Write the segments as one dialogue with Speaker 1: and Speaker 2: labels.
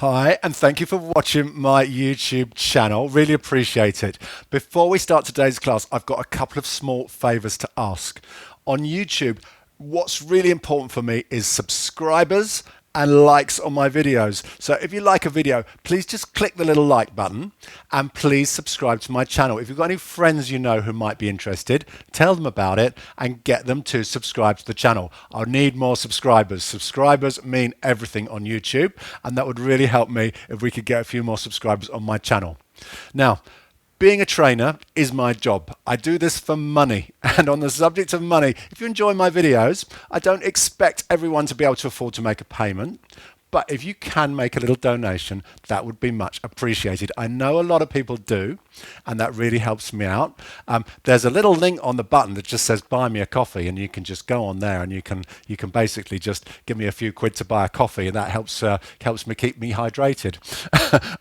Speaker 1: Hi, and thank you for watching my YouTube channel. Really appreciate it. Before we start today's class, I've got a couple of small favors to ask. On YouTube, what's really important for me is subscribers and likes on my videos. So if you like a video, please just click the little like button and please subscribe to my channel. If you've got any friends you know who might be interested, tell them about it and get them to subscribe to the channel. I need more subscribers. Subscribers mean everything on YouTube, and that would really help me if we could get a few more subscribers on my channel. Now, being a trainer is my job. I do this for money. And on the subject of money, if you enjoy my videos, I don't expect everyone to be able to afford to make a payment. But if you can make a little donation, that would be much appreciated. I know a lot of people do, and that really helps me out. There's a little link on the button that just says buy me a coffee, and you can just go on there and you can basically just give me a few quid to buy a coffee, and that helps me keep me hydrated.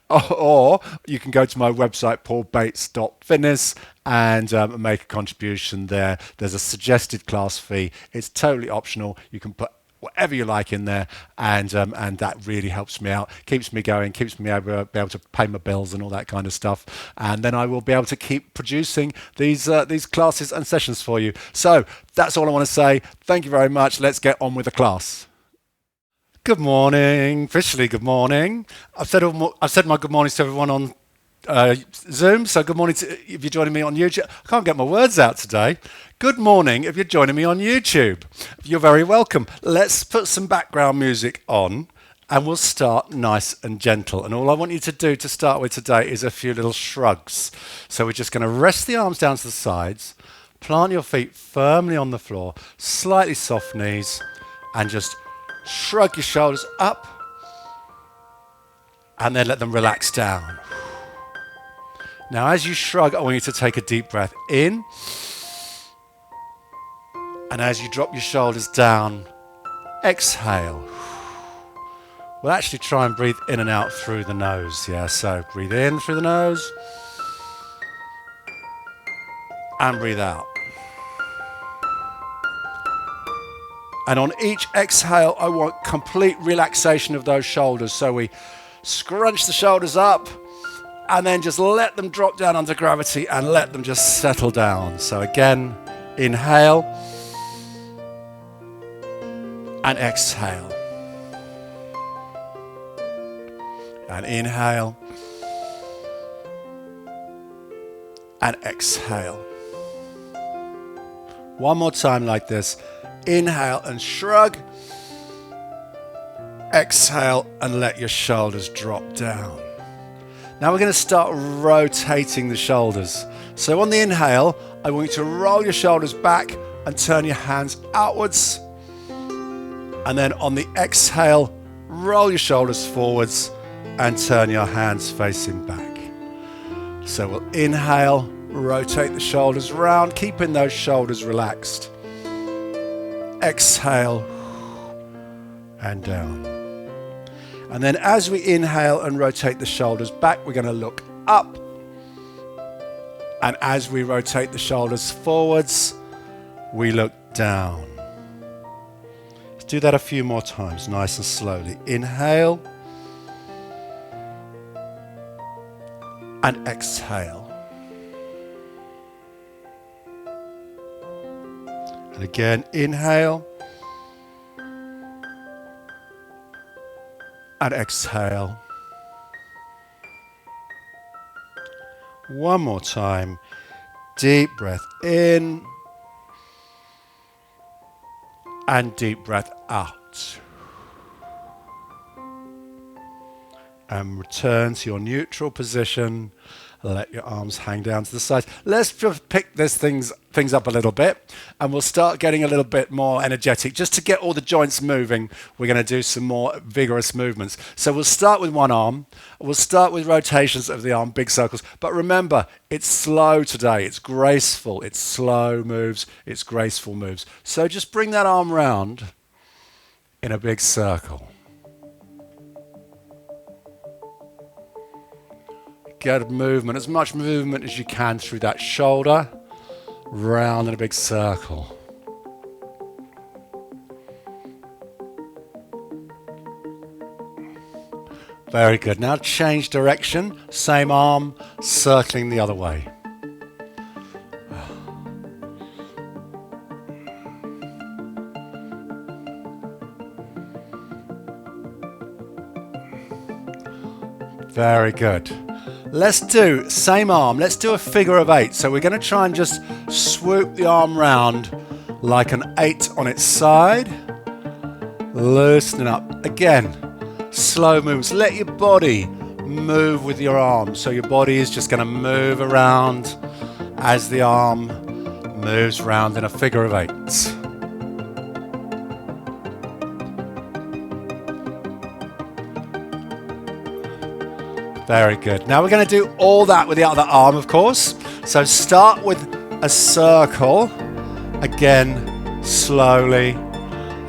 Speaker 1: Or you can go to my website, paulbates.fitness, and make a contribution there. There's a suggested class fee. It's totally optional. You can put whatever you like in there, and that really helps me out, keeps me going, keeps me able to pay my bills and all that kind of stuff, and then I will be able to keep producing these classes and sessions for you. So that's all I want to say. Thank you very much. Let's get on with the class. Good morning, officially good morning. I've said my good mornings to everyone on Zoom, so good morning if you're joining me on YouTube. I can't get my words out today. Good morning if you're joining me on YouTube. You're very welcome. Let's put some background music on and we'll start nice and gentle. And all I want you to do to start with today is a few little shrugs. So we're just going to rest the arms down to the sides, plant your feet firmly on the floor, slightly soft knees, and just shrug your shoulders up and then let them relax down. Now, as you shrug, I want you to take a deep breath in. And as you drop your shoulders down, exhale. We'll actually try and breathe in and out through the nose. Yeah, so breathe in through the nose. And breathe out. And on each exhale, I want complete relaxation of those shoulders. So we scrunch the shoulders up, and then just let them drop down under gravity and let them just settle down. So again, inhale and exhale. And inhale and exhale. One more time like this. Inhale and shrug. Exhale and let your shoulders drop down. Now we're going to start rotating the shoulders. So on the inhale, I want you to roll your shoulders back and turn your hands outwards. And then on the exhale, roll your shoulders forwards and turn your hands facing back. So we'll inhale, rotate the shoulders round, keeping those shoulders relaxed. Exhale and down. And then as we inhale and rotate the shoulders back, we're going to look up. And as we rotate the shoulders forwards, we look down. Let's do that a few more times, nice and slowly. Inhale. And exhale. And again, inhale. And exhale. One more time. Deep breath in. And deep breath out. And return to your neutral position. Let your arms hang down to the sides. Let's just pick these things up a little bit, and we'll start getting a little bit more energetic. Just to get all the joints moving, we're going to do some more vigorous movements. So we'll start with one arm. We'll start with rotations of the arm, big circles. But remember, it's slow today. It's graceful. It's slow moves. It's graceful moves. So just bring that arm round in a big circle. Get movement, as much movement as you can through that shoulder, round in a big circle. Very good. Now change direction. Same arm, circling the other way. Very good. Let's do, same arm, let's do a figure of 8. So we're going to try and just swoop the arm round like an 8 on its side. Loosening up. Again, slow moves. Let your body move with your arm. So your body is just going to move around as the arm moves round in a figure of 8. Very good. Now we're going to do all that with the other arm, of course. So start with a circle. Again, slowly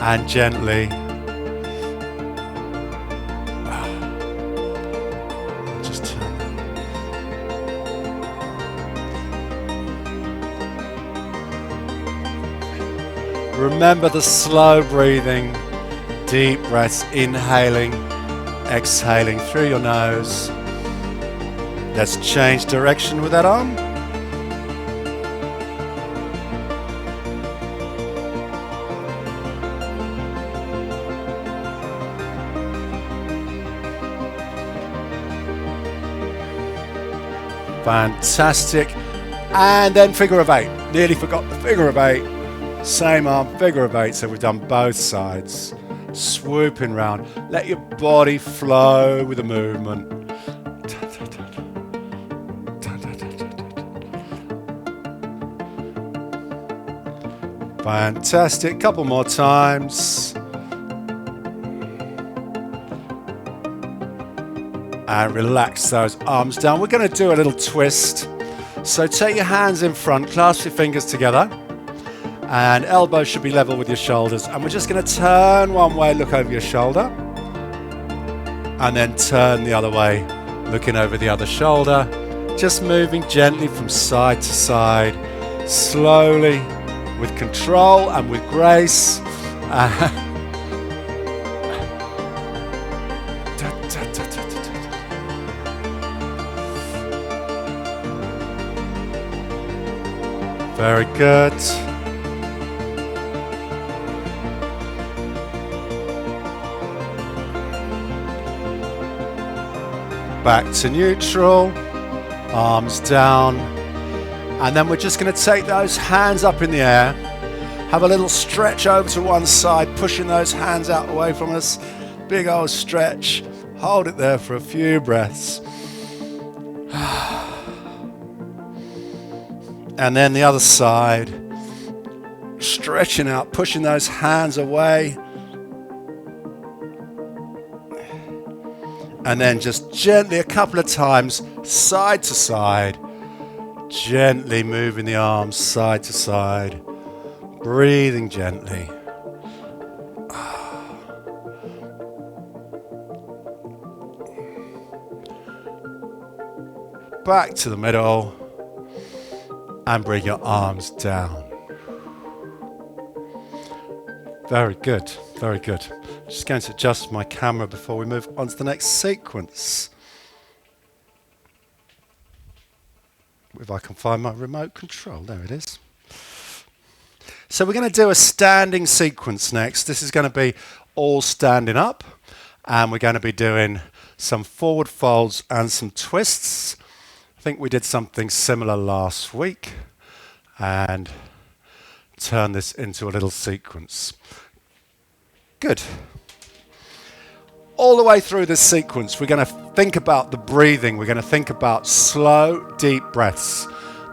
Speaker 1: and gently. Just turn that. Remember the slow breathing, deep breaths, inhaling, exhaling through your nose. Let's change direction with that arm. Fantastic. And then figure of 8. Nearly forgot the figure of 8. Same arm, figure of 8. So we've done both sides. Swooping round. Let your body flow with the movement. Fantastic. Couple more times. And relax those arms down. We're going to do a little twist. So take your hands in front, clasp your fingers together, and elbows should be level with your shoulders. And we're just going to turn one way, look over your shoulder, and then turn the other way, looking over the other shoulder. Just moving gently from side to side, slowly, with control and with grace. Very good. Back to neutral, arms down. And then we're just going to take those hands up in the air. Have a little stretch over to one side, pushing those hands out away from us. Big old stretch. Hold it there for a few breaths. And then the other side. Stretching out, pushing those hands away. And then just gently a couple of times, side to side. Gently moving the arms side to side. Breathing gently. Back to the middle. And bring your arms down. Very good, very good. Just going to adjust my camera before we move on to the next sequence. If I can find my remote control, there it is. So we're going to do a standing sequence next. This is going to be all standing up, and we're going to be doing some forward folds and some twists. I think we did something similar last week, and turn this into a little sequence. Good. All the way through this sequence, we're going to think about the breathing. We're going to think about slow, deep breaths.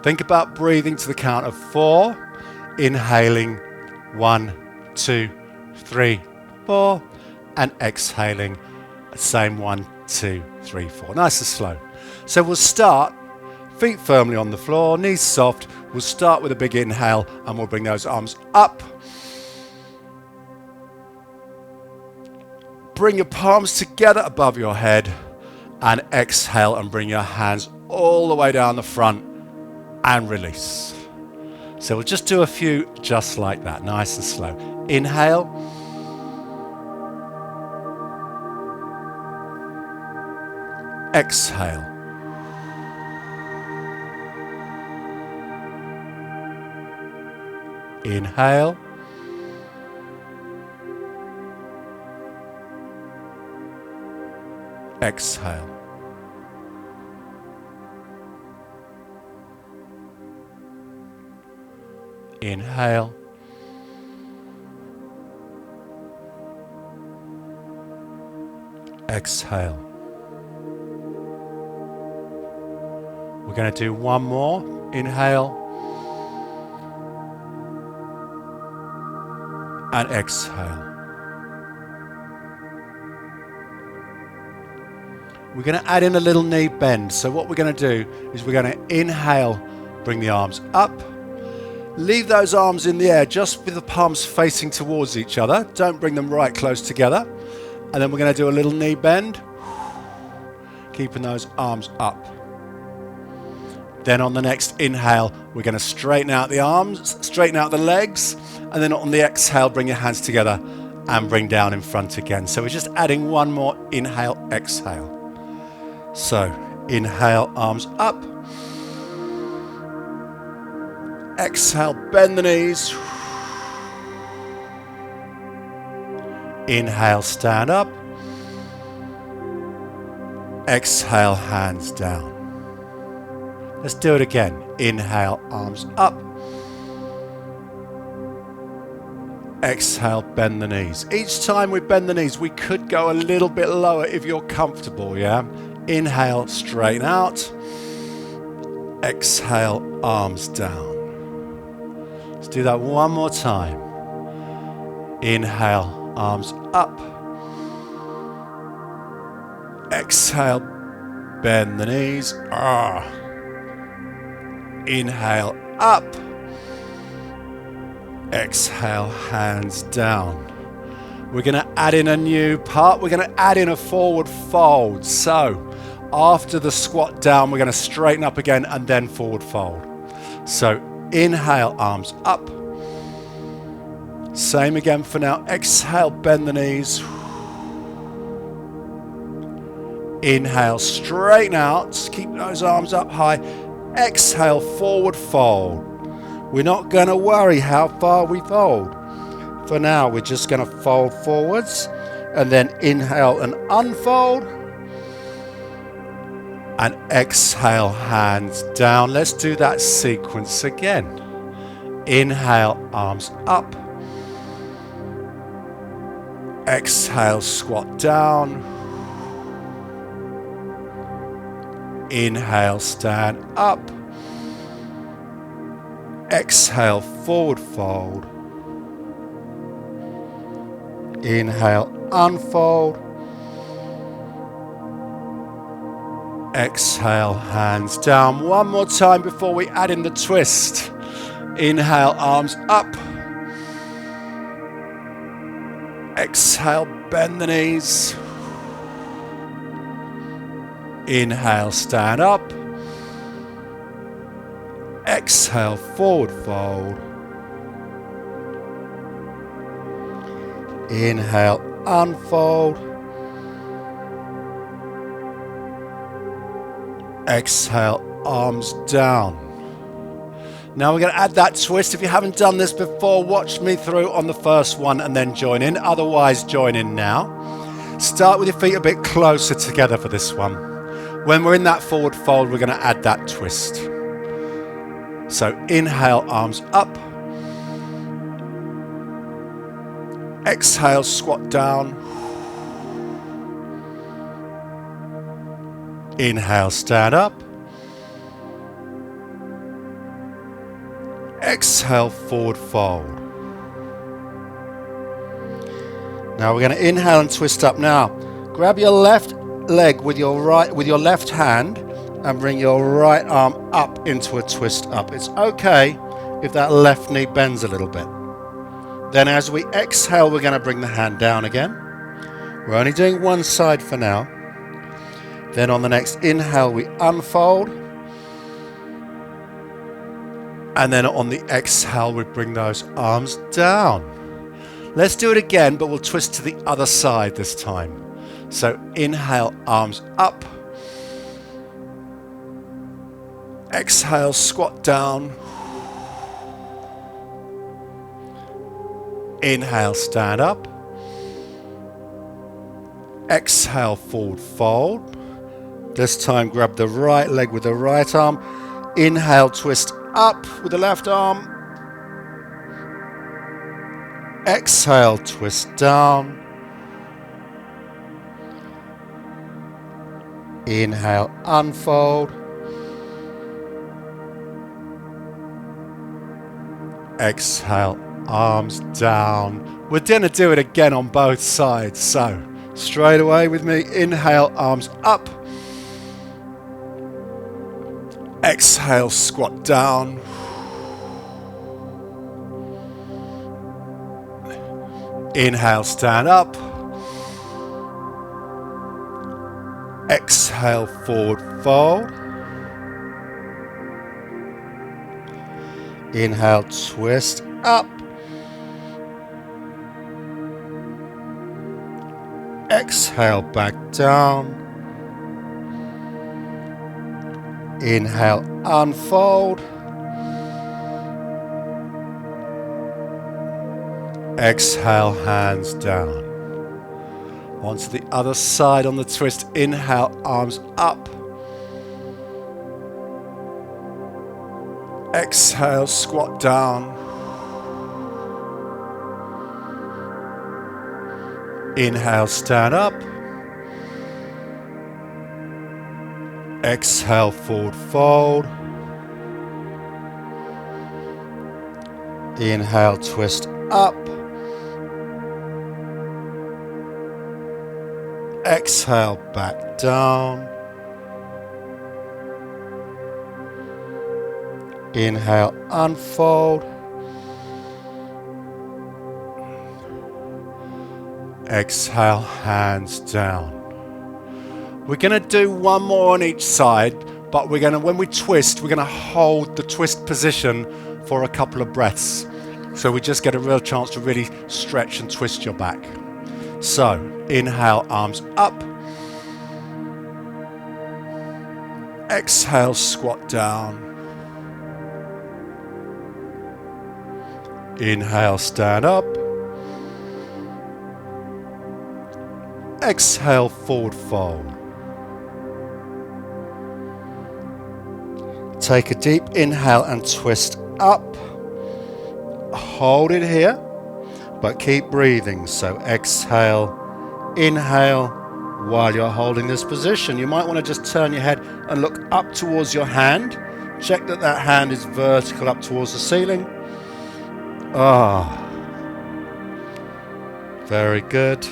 Speaker 1: Think about breathing to the count of 4, inhaling 1, 2, 3, 4, and exhaling the same 1, 2, 3, 4. Nice and slow. So we'll start, feet firmly on the floor, knees soft. We'll start with a big inhale, and we'll bring those arms up. Bring your palms together above your head, and exhale and bring your hands all the way down the front and release. So we'll just do a few just like that, nice and slow. Inhale. exhale. Inhale. Exhale. Inhale. Exhale. We're going to do one more. Inhale. And exhale. We're going to add in a little knee bend. So what we're going to do is we're going to inhale, bring the arms up. Leave those arms in the air just with the palms facing towards each other. Don't bring them right close together. And then we're going to do a little knee bend, keeping those arms up. Then on the next inhale, we're going to straighten out the arms, straighten out the legs, and then on the exhale, bring your hands together and bring down in front again. So we're just adding one more inhale, exhale. So inhale, arms up. Exhale, bend the knees. Inhale, stand up. Exhale, hands down. Let's do it again. Inhale, arms up. Exhale, bend the knees. Each time we bend the knees, we could go a little bit lower if you're comfortable, yeah? Inhale, straighten out. Exhale, arms down. Let's do that one more time. Inhale, arms up. Exhale, bend the knees. Inhale, up. Exhale, hands down. We're going to add in a new part. We're going to add in a forward fold. So after the squat down, we're going to straighten up again and then forward fold. So inhale, arms up. Same again for now. Exhale, bend the knees. Inhale, straighten out. Keep those arms up high. Exhale, forward fold. We're not going to worry how far we fold. For now, we're just going to fold forwards and then inhale and unfold. And exhale, hands down. Let's do that sequence again. Inhale, arms up. Exhale, squat down. Inhale, stand up. Exhale, forward fold. Inhale, unfold. Exhale, hands down. One more time before we add in the twist. Inhale, arms up. Exhale, bend the knees. Inhale, stand up. Exhale, forward fold. Inhale, unfold. Exhale, arms down. Now we're going to add that twist. If you haven't done this before, watch me through on the first one and then join in. Otherwise, join in now. Start with your feet a bit closer together for this one. When we're in that forward fold, we're going to add that twist. So inhale, arms up. Exhale, squat down. Inhale, stand up. Exhale, forward fold. Now we're going to inhale and twist up. Now, grab your left leg with your left hand and bring your right arm up into a twist up. It's okay if that left knee bends a little bit. Then as we exhale, we're going to bring the hand down again. We're only doing one side for now. Then on the next inhale, we unfold. And then on the exhale, we bring those arms down. Let's do it again, but we'll twist to the other side this time. So inhale, arms up. Exhale, squat down. Inhale, stand up. Exhale, forward fold. This time grab the right leg with the right arm. Inhale, twist up with the left arm. Exhale, twist down. Inhale, unfold. Exhale, arms down. We're going to do it again on both sides. So, straight away with me. Inhale, arms up. Exhale, squat down. Inhale, stand up. Exhale, forward fold. Inhale, twist up. Exhale, back down. Inhale, unfold. Exhale, hands down. Onto the other side on the twist. Inhale, arms up. Exhale, squat down. Inhale, stand up. Exhale, forward fold. Inhale, twist up. Exhale, back down. Inhale, unfold. Exhale, hands down. We're going to do one more on each side, but when we twist, we're going to hold the twist position for a couple of breaths. So we just get a real chance to really stretch and twist your back. So, inhale, arms up. Exhale, squat down. Inhale, stand up. Exhale, forward fold. Take a deep inhale and twist up. Hold it here, but keep breathing. So exhale, inhale while you're holding this position. You might want to just turn your head and look up towards your hand. Check that that hand is vertical up towards the ceiling. Very good.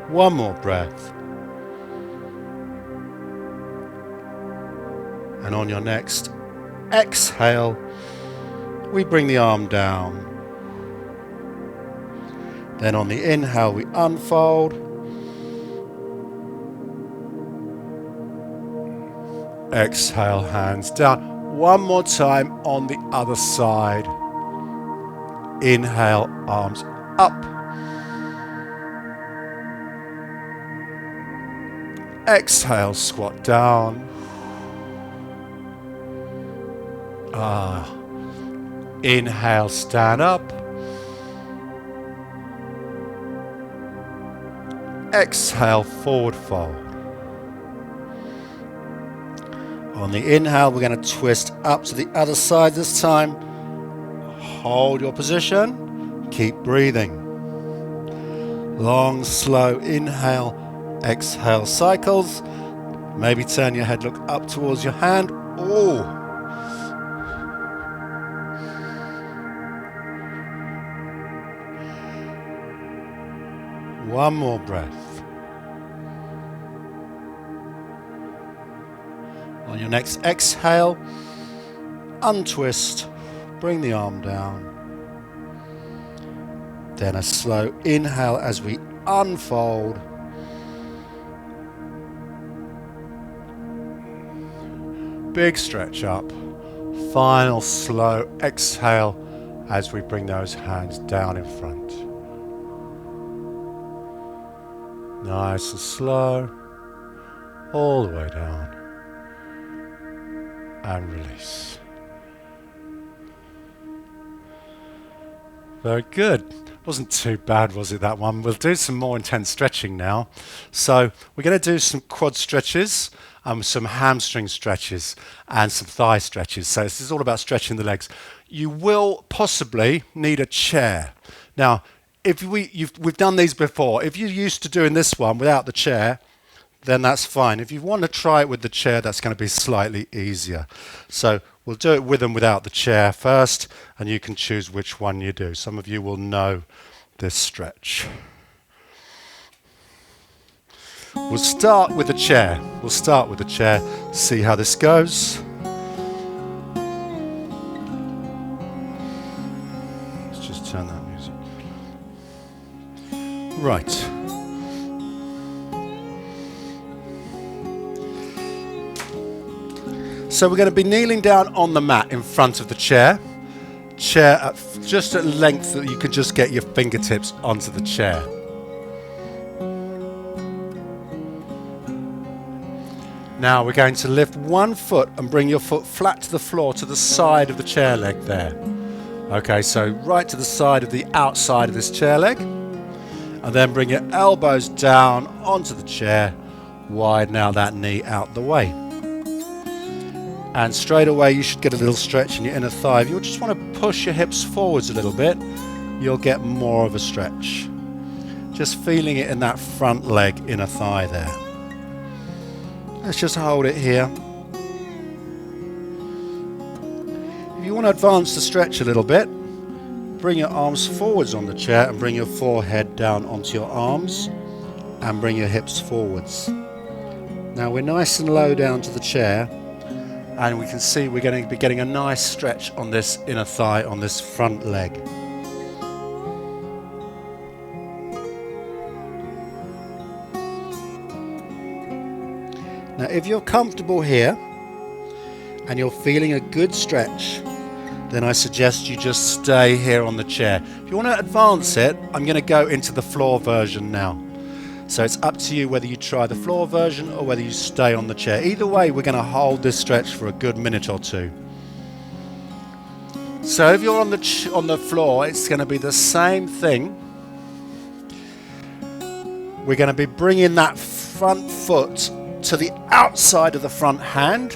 Speaker 1: One more breath. And on your next exhale, we bring the arm down. Then on the inhale, we unfold. Exhale, hands down. One more time on the other side. Inhale, arms up. Exhale, squat down. Inhale, stand up. Exhale, forward fold. On the inhale, we're going to twist up to the other side this time. Hold your position. Keep breathing. Long, slow inhale, exhale cycles. Maybe turn your head, look up towards your hand. One more breath. On your next exhale, untwist, bring the arm down. Then a slow inhale as we unfold. Big stretch up. Final slow exhale as we bring those hands down in front. Nice and slow, all the way down. and release. Very good. Wasn't too bad, was it, that one? We'll do some more intense stretching now. So we're going to do some quad stretches, some hamstring stretches, and some thigh stretches. So this is all about stretching the legs. You will possibly need a chair. Now, if we've done these before. If you're used to doing this one without the chair, then that's fine. If you want to try it with the chair, that's going to be slightly easier. So we'll do it with and without the chair first, and you can choose which one you do. Some of you will know this stretch. We'll start with the chair. See how this goes. Let's just turn that music. Right. So we're going to be kneeling down on the mat in front of the chair at just at length that you can just get your fingertips onto the chair. Now we're going to lift one foot and bring your foot flat to the floor to the side of the chair leg there. Okay, so right to the side of the outside of this chair leg, and then bring your elbows down onto the chair, widen out that knee out the way. And straight away you should get a little stretch in your inner thigh. If you just want to push your hips forwards a little bit, you'll get more of a stretch. Just feeling it in that front leg, inner thigh there. Let's just hold it here. If you want to advance the stretch a little bit, bring your arms forwards on the chair and bring your forehead down onto your arms and bring your hips forwards. Now we're nice and low down to the chair, and we can see we're going to be getting a nice stretch on this inner thigh, on this front leg. Now if you're comfortable here and you're feeling a good stretch, then I suggest you just stay here on the chair. If you want to advance it, I'm going to go into the floor version now. So it's up to you whether you try the floor version or whether you stay on the chair. Either way, we're going to hold this stretch for a good minute or two. So if you're on the floor, it's going to be the same thing. We're going to be bringing that front foot to the outside of the front hand,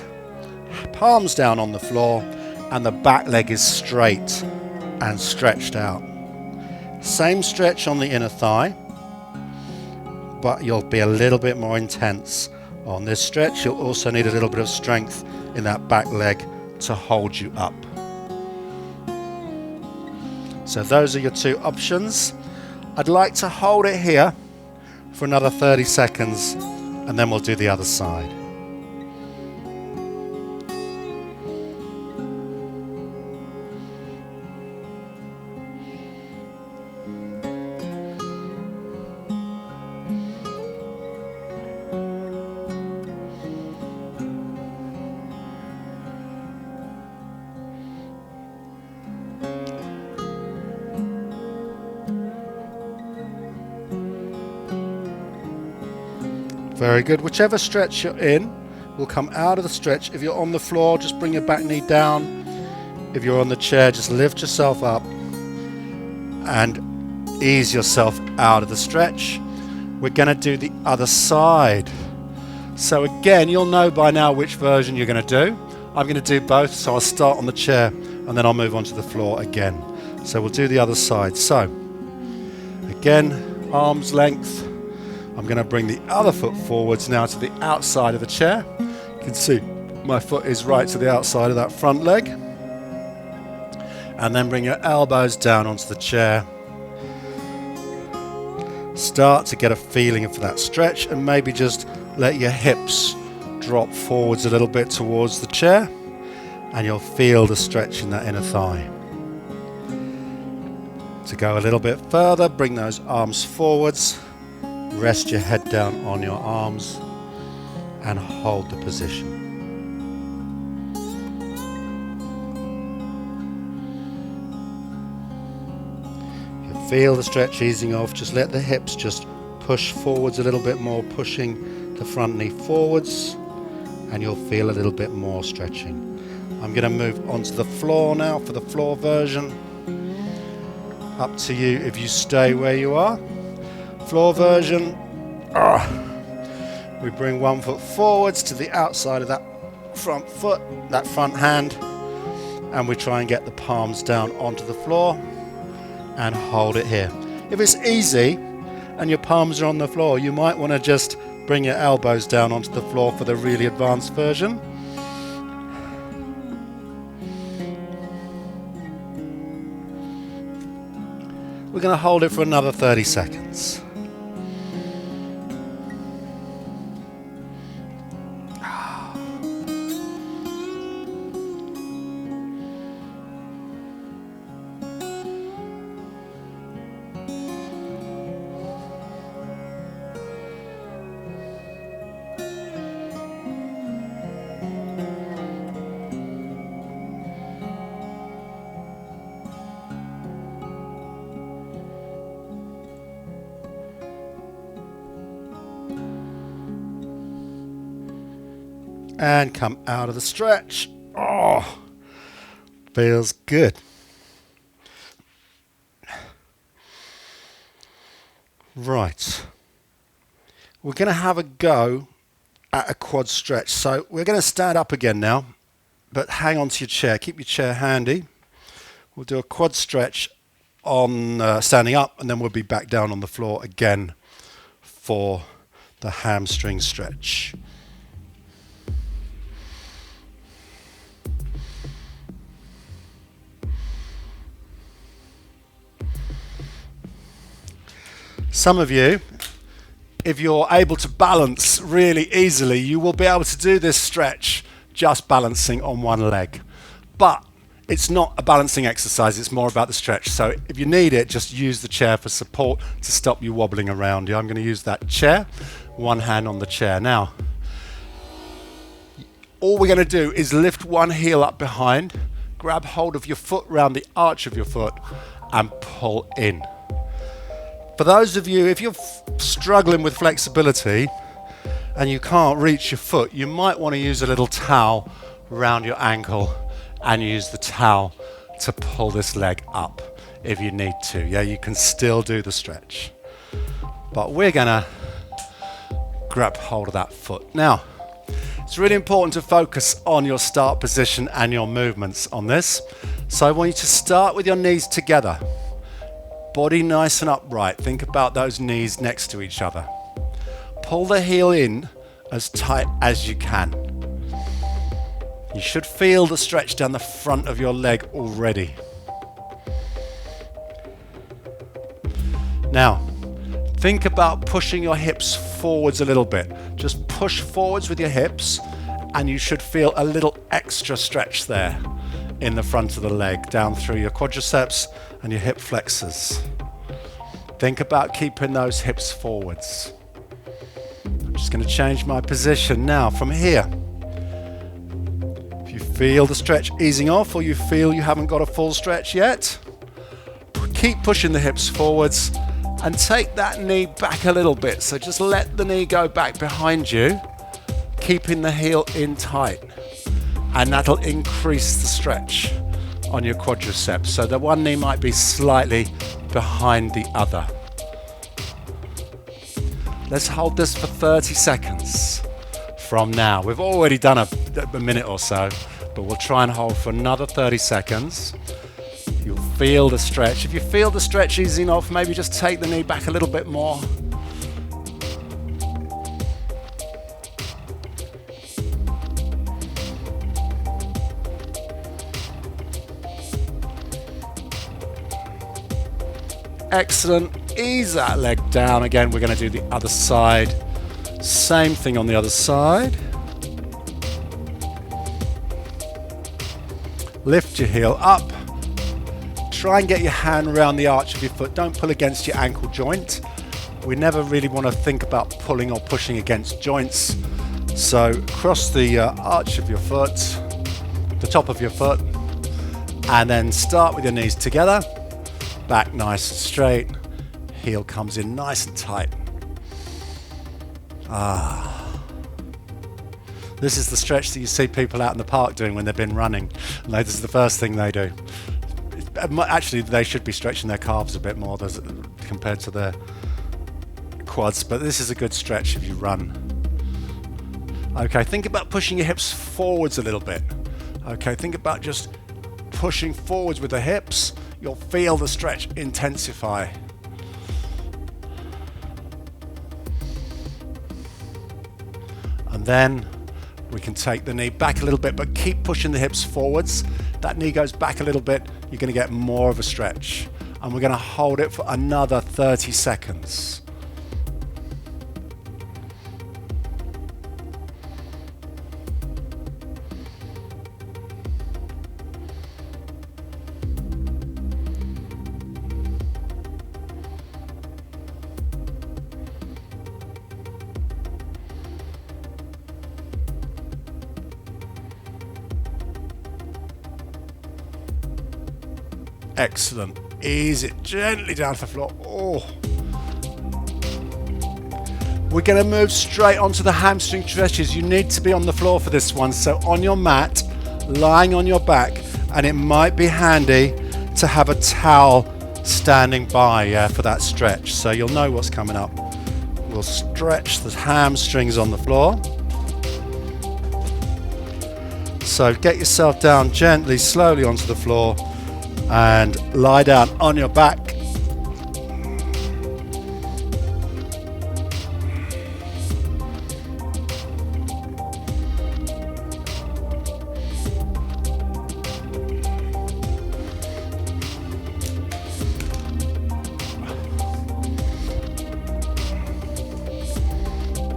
Speaker 1: palms down on the floor, and the back leg is straight and stretched out. Same stretch on the inner thigh, but you'll be a little bit more intense on this stretch. You'll also need a little bit of strength in that back leg to hold you up. So those are your two options. I'd like to hold it here for another 30 seconds and then we'll do the other side. Very good. Whichever stretch you're in, we'll come out of the stretch. If you're on the floor, just bring your back knee down. If you're on the chair, just lift yourself up and ease yourself out of the stretch. We're going to do the other side. So again, you'll know by now which version you're going to do. I'm going to do both, so I'll start on the chair and then I'll move on to the floor again. So we'll do the other side. So again, arm's length. I'm going to bring the other foot forwards now to the outside of the chair. You can see my foot is right to the outside of that front leg. And then bring your elbows down onto the chair. Start to get a feeling for that stretch and maybe just let your hips drop forwards a little bit towards the chair and you'll feel the stretch in that inner thigh. To go a little bit further, bring those arms forwards. Rest your head down on your arms and hold the position. If you feel the stretch easing off, just let the hips just push forwards a little bit more, pushing the front knee forwards, and you'll feel a little bit more stretching. I'm going to move onto the floor now for the floor version. Up to you if you stay where you are. Floor version. We bring one foot forwards to the outside of that front foot, that front hand, and we try and get the palms down onto the floor and hold it here. If it's easy and your palms are on the floor, you might want to just bring your elbows down onto the floor for the really advanced version. We're going to hold it for another 30 seconds. And come out of the stretch. Oh, feels good. Right. We're going to have a go at a quad stretch. So we're going to stand up again now, but hang on to your chair. Keep your chair handy. We'll do a quad stretch on standing up, and then we'll be back down on the floor again for the hamstring stretch. Some of you, if you're able to balance really easily, you will be able to do this stretch just balancing on one leg. But it's not a balancing exercise, it's more about the stretch. So if you need it, just use the chair for support to stop you wobbling around. I'm going to use that chair, one hand on the chair. Now, all we're going to do is lift one heel up behind, grab hold of your foot round the arch of your foot and pull in. For those of you, if you're struggling with flexibility and you can't reach your foot, you might want to use a little towel around your ankle and use the towel to pull this leg up if you need to. Yeah, you can still do the stretch. But we're going to grab hold of that foot. Now, it's really important to focus on your start position and your movements on this. So I want you to start with your knees together. Body nice and upright. Think about those knees next to each other. Pull the heel in as tight as you can. You should feel the stretch down the front of your leg already. Now, think about pushing your hips forwards a little bit. Just push forwards with your hips and you should feel a little extra stretch there in the front of the leg, down through your quadriceps and your hip flexors. Think about keeping those hips forwards. I'm just going to change my position now from here. If you feel the stretch easing off or you feel you haven't got a full stretch yet, keep pushing the hips forwards and take that knee back a little bit. So just let the knee go back behind you, keeping the heel in tight. And that'll increase the stretch on your quadriceps. So the one knee might be slightly behind the other. Let's hold this for 30 seconds from now. We've already done a minute or so, but we'll try and hold for another 30 seconds. You'll feel the stretch. If you feel the stretch easing off, maybe just take the knee back a little bit more. Excellent. Ease that leg down. Again, we're going to do the other side. Same thing on the other side. Lift your heel up. Try and get your hand around the arch of your foot. Don't pull against your ankle joint. We never really want to think about pulling or pushing against joints. So cross the arch of your foot, the top of your foot, and then start with your knees together. Back nice and straight, heel comes in nice and tight. This is the stretch that you see people out in the park doing when they've been running. And this is the first thing they do. Actually, they should be stretching their calves a bit more compared to their quads, but this is a good stretch if you run. Okay, think about pushing your hips forwards a little bit. Okay, think about just pushing forwards with the hips. You'll feel the stretch intensify. And then we can take the knee back a little bit, but keep pushing the hips forwards. That knee goes back a little bit, you're going to get more of a stretch. And we're going to hold it for another 30 seconds. Excellent. Ease it gently down to the floor. Oh. We're going to move straight onto the hamstring stretches. You need to be on the floor for this one. So on your mat, lying on your back, and it might be handy to have a towel standing by for that stretch. So you'll know what's coming up. We'll stretch the hamstrings on the floor. So get yourself down gently, slowly onto the floor. And lie down on your back.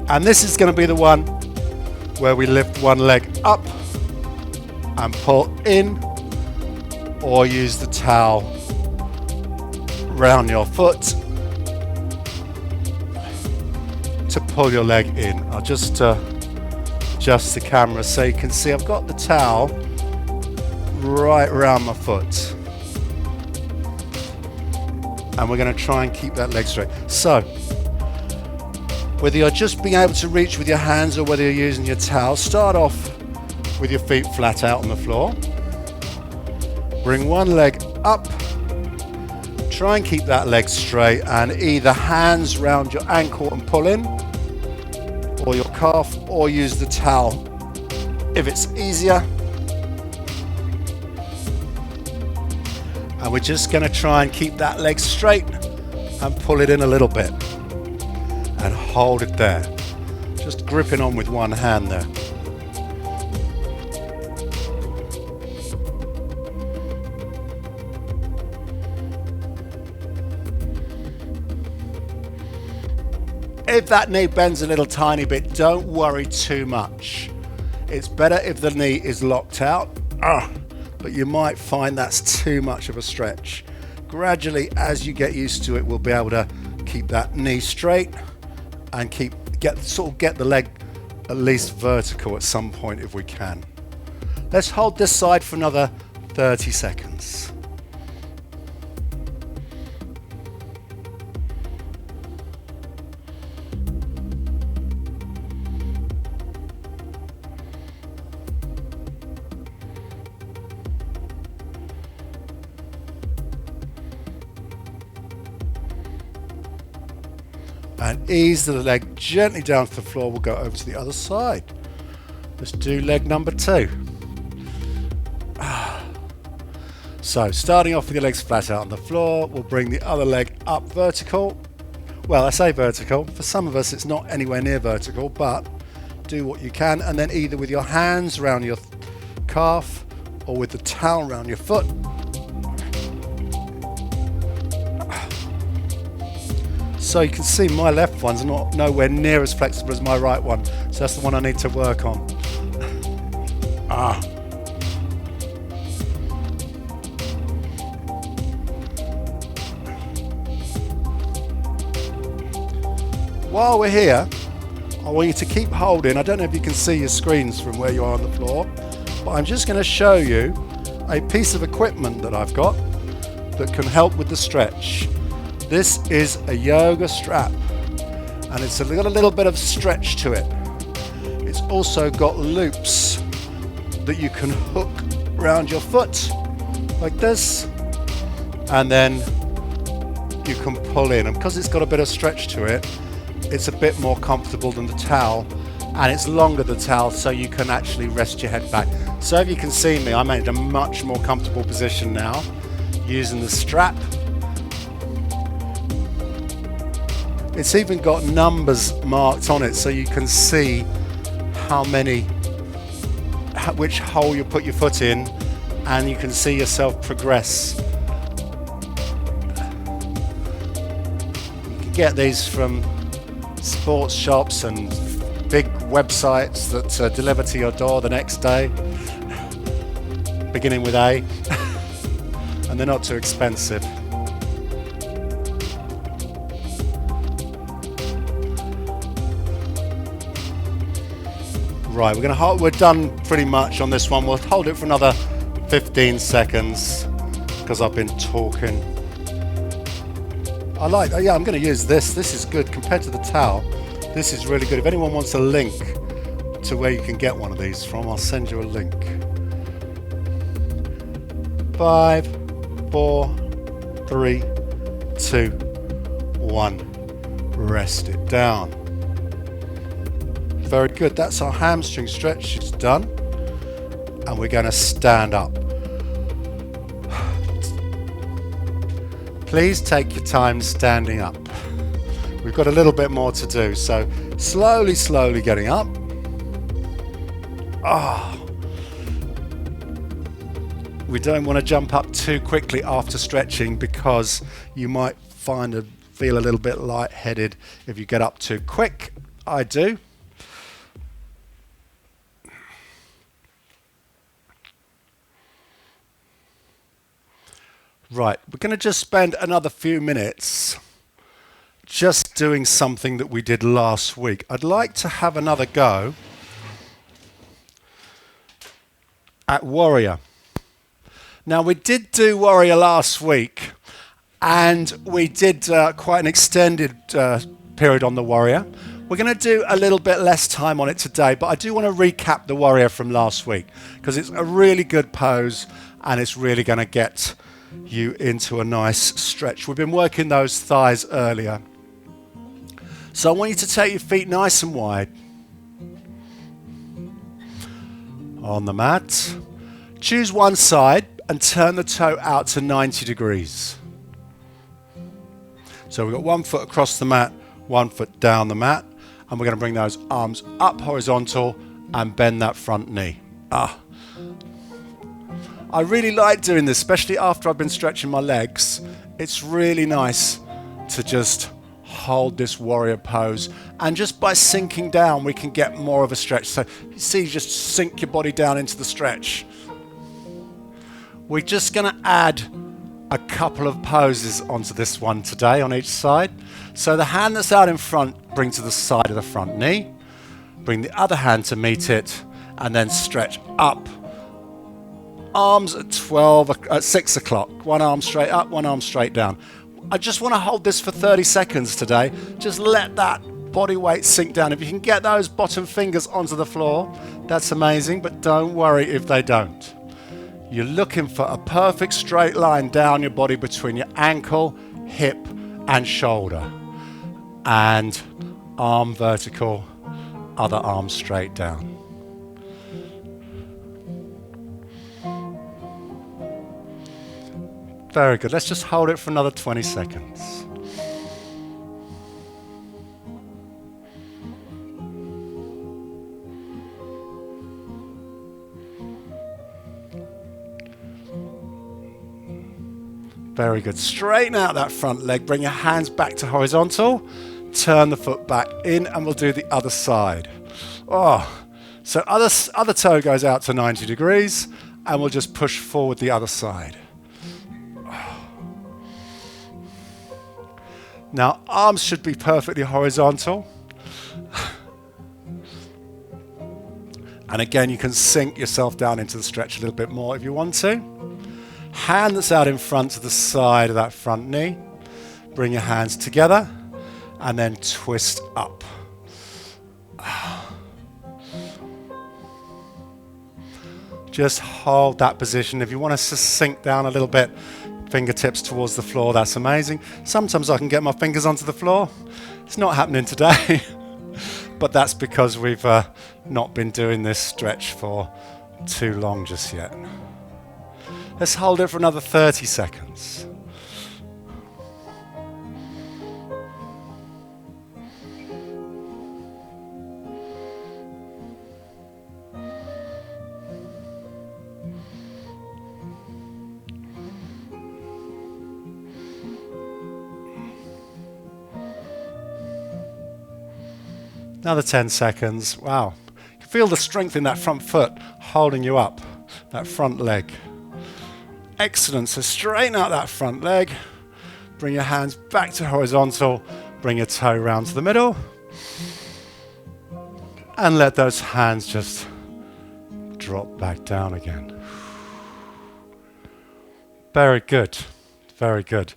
Speaker 1: And this is going to be the one where we lift one leg up and pull in, or use the towel round your foot to pull your leg in. I'll just adjust the camera so you can see I've got the towel right around my foot. And we're going to try and keep that leg straight. So, whether you're just being able to reach with your hands or whether you're using your towel, start off with your feet flat out on the floor. Bring one leg up, try and keep that leg straight, and either hands round your ankle and pull in, or your calf, or use the towel if it's easier. And we're just going to try and keep that leg straight and pull it in a little bit and hold it there. Just gripping on with one hand there. If that knee bends a little tiny bit, don't worry too much. It's better if the knee is locked out, but you might find that's too much of a stretch. Gradually, as you get used to it, we'll be able to keep that knee straight and get the leg at least vertical at some point if we can. Let's hold this side for another 30 seconds. And ease the leg gently down to the floor. We'll go over to the other side. Let's do leg number 2. So starting off with your legs flat out on the floor, we'll bring the other leg up vertical. Well, I say vertical. For some of us it's not anywhere near vertical, but do what you can, and then either with your hands around your calf or with the towel around your foot. So you can see my left one's nowhere near as flexible as my right one. So that's the one I need to work on. While we're here, I want you to keep holding. I don't know if you can see your screens from where you are on the floor, but I'm just going to show you a piece of equipment that I've got that can help with the stretch. This is a yoga strap, and it's got a little bit of stretch to it. It's also got loops that you can hook around your foot like this, and then you can pull in, and because it's got a bit of stretch to it, it's a bit more comfortable than the towel, and it's longer the towel, so you can actually rest your head back. So if you can see me, I'm in a much more comfortable position now using the strap. It's even got numbers marked on it, so you can see which hole you put your foot in, and you can see yourself progress. You can get these from sports shops and big websites that deliver to your door the next day, beginning with A, and they're not too expensive. Right, we're done pretty much on this one. We'll hold it for another 15 seconds because I've been talking. I'm going to use this. This is good compared to the towel. This is really good. If anyone wants a link to where you can get one of these from, I'll send you a link. 5, 4, 3, 2, 1. Rest it down. Very good. That's our hamstring stretch. It's done. And we're going to stand up. Please take your time standing up. We've got a little bit more to do. So slowly getting up. We don't want to jump up too quickly after stretching because you might feel a little bit lightheaded if you get up too quick. I do. Right, we're going to just spend another few minutes just doing something that we did last week. I'd like to have another go at Warrior. Now, we did do Warrior last week, and we did quite an extended period on the Warrior. We're going to do a little bit less time on it today, but I do want to recap the Warrior from last week because it's a really good pose and it's really going to get you into a nice stretch. We've been working those thighs earlier. So I want you to take your feet nice and wide on the mat. Choose one side and turn the toe out to 90 degrees. So we've got one foot across the mat, one foot down the mat, and we're going to bring those arms up horizontal and bend that front knee. I really like doing this, especially after I've been stretching my legs. It's really nice to just hold this Warrior pose, and just by sinking down we can get more of a stretch. So you see, just sink your body down into the stretch. We're just going to add a couple of poses onto this one today on each side. So the hand that's out in front, bring to the side of the front knee, bring the other hand to meet it, and then stretch up. Arms at 6 o'clock. One arm straight up, one arm straight down. I just want to hold this for 30 seconds today. Just let that body weight sink down. If you can get those bottom fingers onto the floor, that's amazing, but don't worry if they don't. You're looking for a perfect straight line down your body between your ankle, hip, and shoulder. And arm vertical, other arm straight down. Very good. Let's just hold it for another 20 seconds. Very good. Straighten out that front leg. Bring your hands back to horizontal. Turn the foot back in, and we'll do the other side. So other toe goes out to 90 degrees, and we'll just push forward the other side. Now, arms should be perfectly horizontal. And again, you can sink yourself down into the stretch a little bit more if you want to. Hand that's out in front to the side of that front knee. Bring your hands together and then twist up. Just hold that position. If you want us to sink down a little bit, fingertips towards the floor, that's amazing. Sometimes I can get my fingers onto the floor. It's not happening today, but that's because we've not been doing this stretch for too long just yet. Let's hold it for another 30 seconds. Another 10 seconds. Wow. You can feel the strength in that front foot holding you up, that front leg. Excellent. So straighten out that front leg. Bring your hands back to horizontal. Bring your toe round to the middle. And let those hands just drop back down again. Very good. Very good.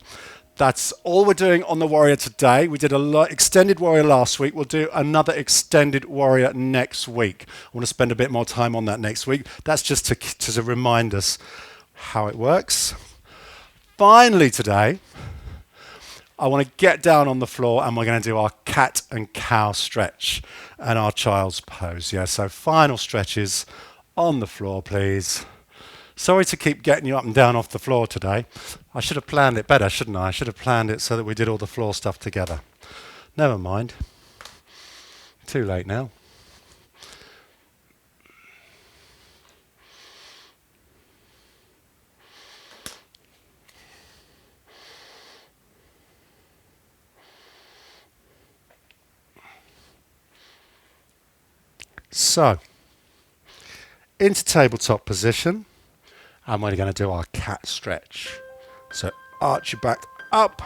Speaker 1: That's all we're doing on the Warrior today. We did a extended Warrior last week. We'll do another extended Warrior next week. I want to spend a bit more time on that next week. That's just to remind us how it works. Finally today, I want to get down on the floor and we're going to do our cat and cow stretch and our child's pose. Yeah, so final stretches on the floor, please. Sorry to keep getting you up and down off the floor today. I should have planned it better, shouldn't I? I should have planned it so that we did all the floor stuff together. Never mind. Too late now. So, into tabletop position. And we're going to do our cat stretch. So arch your back up.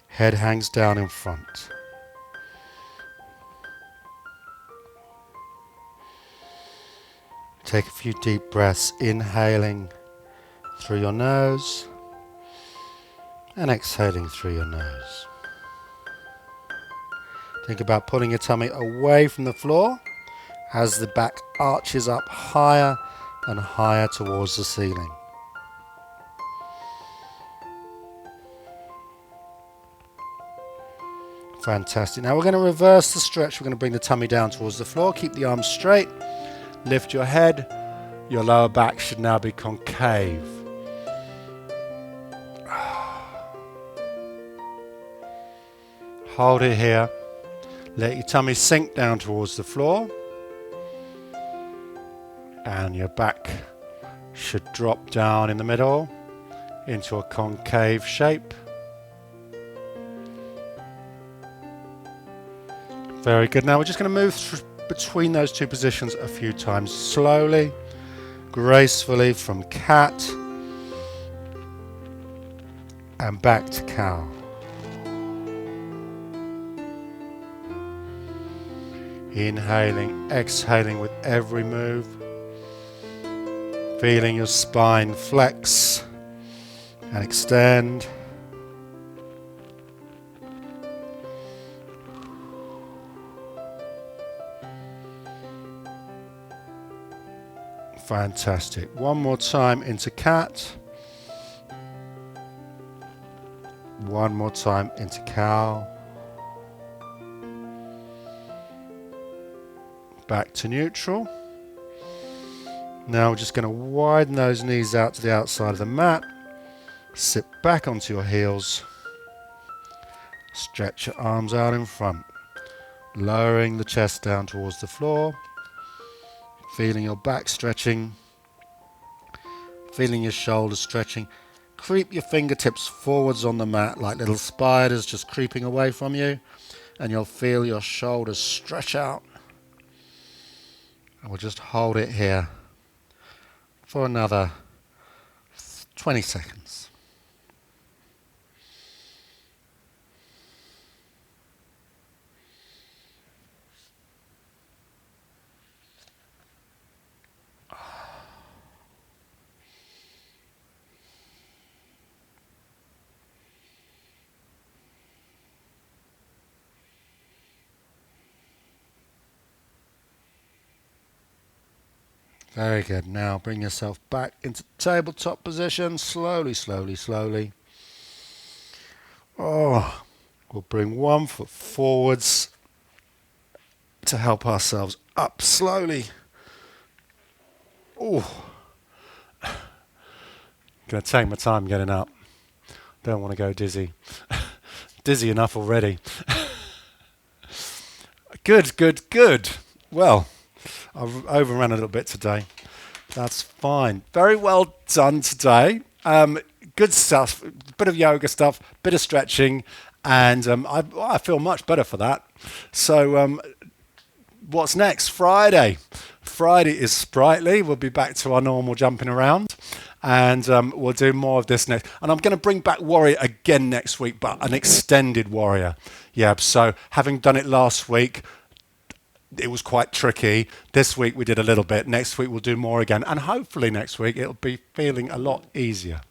Speaker 1: Head hangs down in front. Take a few deep breaths, inhaling through your nose and exhaling through your nose. Think about pulling your tummy away from the floor as the back arches up higher and higher towards the ceiling. Fantastic. Now we're going to reverse the stretch. We're going to bring the tummy down towards the floor. Keep the arms straight. Lift your head. Your lower back should now be concave. Hold it here. Let your tummy sink down towards the floor. And your back should drop down in the middle into a concave shape. Very good. Now we're just going to move between those two positions a few times, slowly, gracefully, from cat and back to cow. Inhaling, exhaling with every move. Feeling your spine flex and extend. Fantastic. One more time into cat. One more time into cow. Back to neutral. Now we're just going to widen those knees out to the outside of the mat. Sit back onto your heels. Stretch your arms out in front. Lowering the chest down towards the floor. Feeling your back stretching. Feeling your shoulders stretching. Creep your fingertips forwards on the mat like little spiders just creeping away from you. And you'll feel your shoulders stretch out. And we'll just hold it here for another 20 seconds. Very good. Now bring yourself back into tabletop position. Slowly, slowly, slowly. Oh, we'll bring one foot forwards to help ourselves up slowly. Oh, gonna take my time getting up. Don't want to go dizzy. Dizzy enough already. Good, good, good. Well, I've overrun a little bit today. That's fine. Very well done today. Good stuff. Bit of yoga stuff, bit of stretching, and I feel much better for that. So, what's next? Friday. Friday is Spritely. We'll be back to our normal jumping around. And we'll do more of this next. And I'm going to bring back Warrior again next week, but an extended Warrior. Yeah, so having done it last week, it was quite tricky. This week we did a little bit. Next week we'll do more again. And hopefully next week it'll be feeling a lot easier.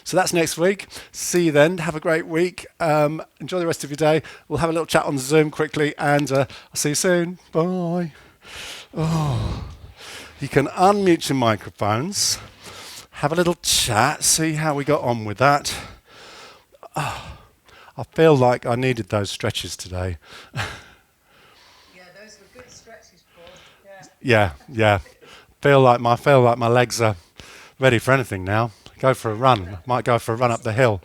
Speaker 1: So that's next week. See you then. Have a great week. Enjoy the rest of your day. We'll have a little chat on Zoom quickly and I'll see you soon. Bye. Oh. You can unmute your microphones. Have a little chat. See how we got on with that. Oh, I feel like I needed those stretches today.
Speaker 2: Those were good stretches, Paul.
Speaker 1: Yeah. Feel like my legs are ready for anything now. Go for a run. Might go for a run up the hill.